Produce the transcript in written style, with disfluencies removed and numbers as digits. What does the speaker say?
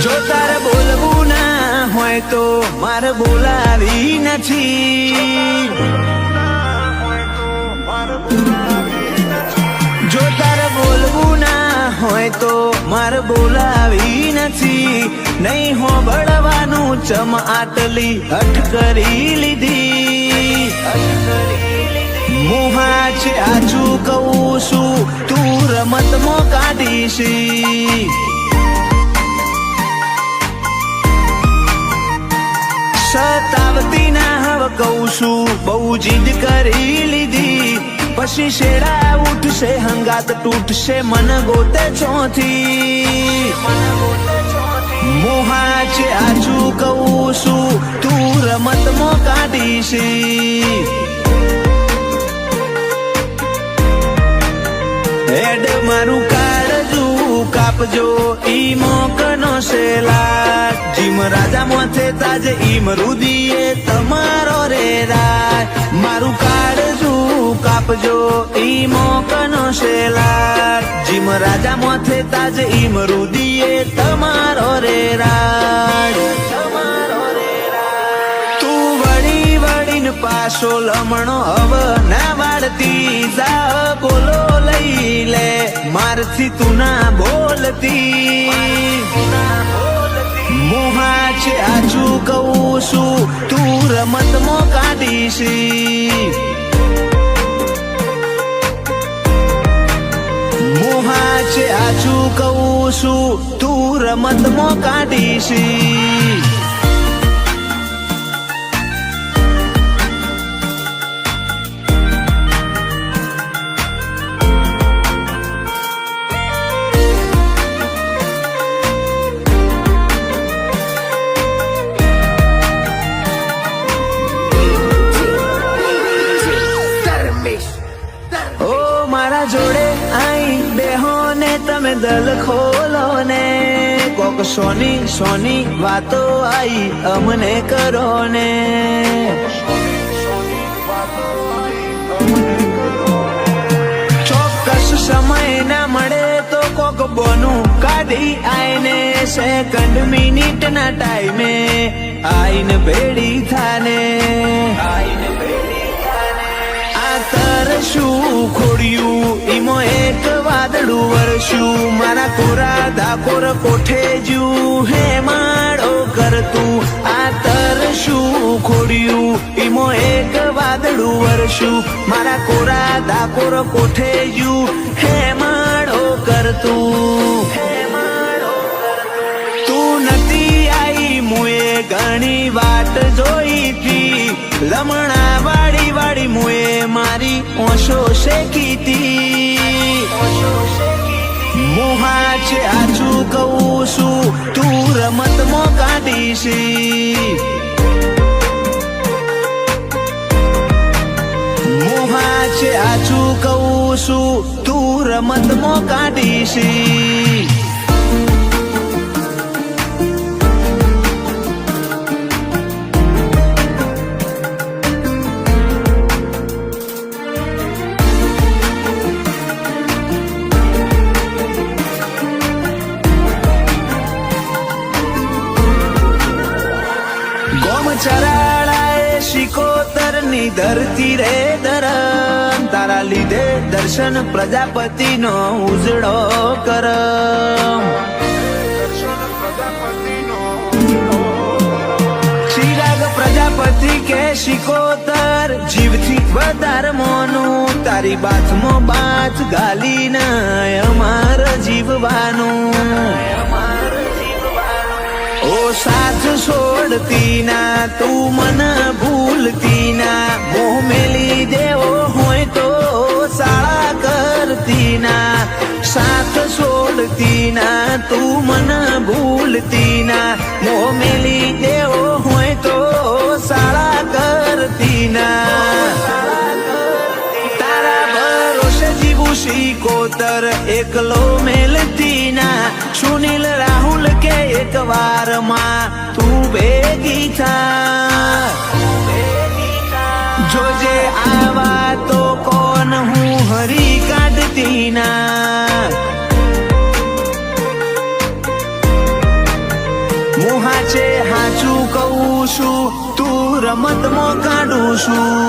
જો તારે બોલવું ના હોય તો મારે બોલાવી નથી. જો તારે બોલવું ના હોય તો મારે બોલાવી નથી. નહીં હોબળવાનું ચમ આટલી હઠ કરી લીધી. મુહા છે આછું કહું છું તું રમતમાં કાઢીશ. સતાવતી ના હવે કહું છું બહુ જીદ કરી લીધી. પછી શેડા ઉઠશે હંગાત તૂટશે મન ગોતે ચોથી. મોહા છે આછું કહું છું તું રમતમાં કાઢીશ. હેડ મારું કાળજું કાપજો ઈ મોકનો શેલા. જીમ રાજા મોથે તાજે ઈમ રુદીએ તમારો રે રાજ. મારું કાળજું કાપજો ઈ મોકનો શેલા. જીમ રાજા મોથે તાજે ઈમ રુદીએ તમારો રે રાજ. તું વળી વળીને પાછો લમણો હવે ના વાળતી જા. બોલો લઈ લે મારથી તું ના બોલતી. મોહા છે આછું કહું છું તું રમતમાં કાઢીશ. મોહા છે આછું કહું છું તું રમતમાં કાઢીશ. મારા જોડે આઈ બેહો ને તમે દલ ખોલો ને. કોક સોની સોની વાતો આઈ અમને કરો ને. ચોક્કસ સમય ના મળે તો કોક બોનું કાઢી આઈને. સેકન્ડ મિનિટ ના ટાઈમે આઈને ભેડી થાને. તરશું ખોડ્યું ઈમો એક વાદળું વરસ્યું. મારા કોરા ધાકોર કોઠે જ્યું હે માળો કરતું. આ તરશું ખોડ્યું ઈમો એક વાદળું વરસ્યું. મારા કોરા ધાકોર કોઠે જ્યું હે માળો કરતું. તું નથી આઈ મુએ ઘણી વાટ જોઈતી. લમણા વાળી વાળી મુએ મારી ઓશો શેકીતી. મોહા છે આછું કહું છું તું રમતમાં કાઢીશ. મોહા છે આછું કહું છું તું રમતમાં કાઢીશ. ચરાળાએ શિકોતર ની ધરતી રે ધરમ. તારા લીધે દર્શન પ્રજાપતિ નો ઉજળો કરમ. ચિરાગ પ્રજાપતિ કે શિકોતર જીવથી વધારે મોનું. તારી બાથમાં બાથ ગાલીને અમાર જીવવાનું. ઓ સાથ છોડતી ના તું મન ભૂલતી ના. મોહ મેલી દેવો હોય તો શાળા કરતી ના. સાથ છોડતી ના તું મન ભૂલતી ના. મોહ મેલી દેવો હોય તો શાળા કરતી ના. તારા ભરોસે જીવું શિકોતર એકલો મેલતી ના. સુનિલ રાહુલ કે એક વાર માં તું ભેગી થા. જોજે આવા તો કોણ હું હરી કાઢતી ના. રમતમાં કાઢું છું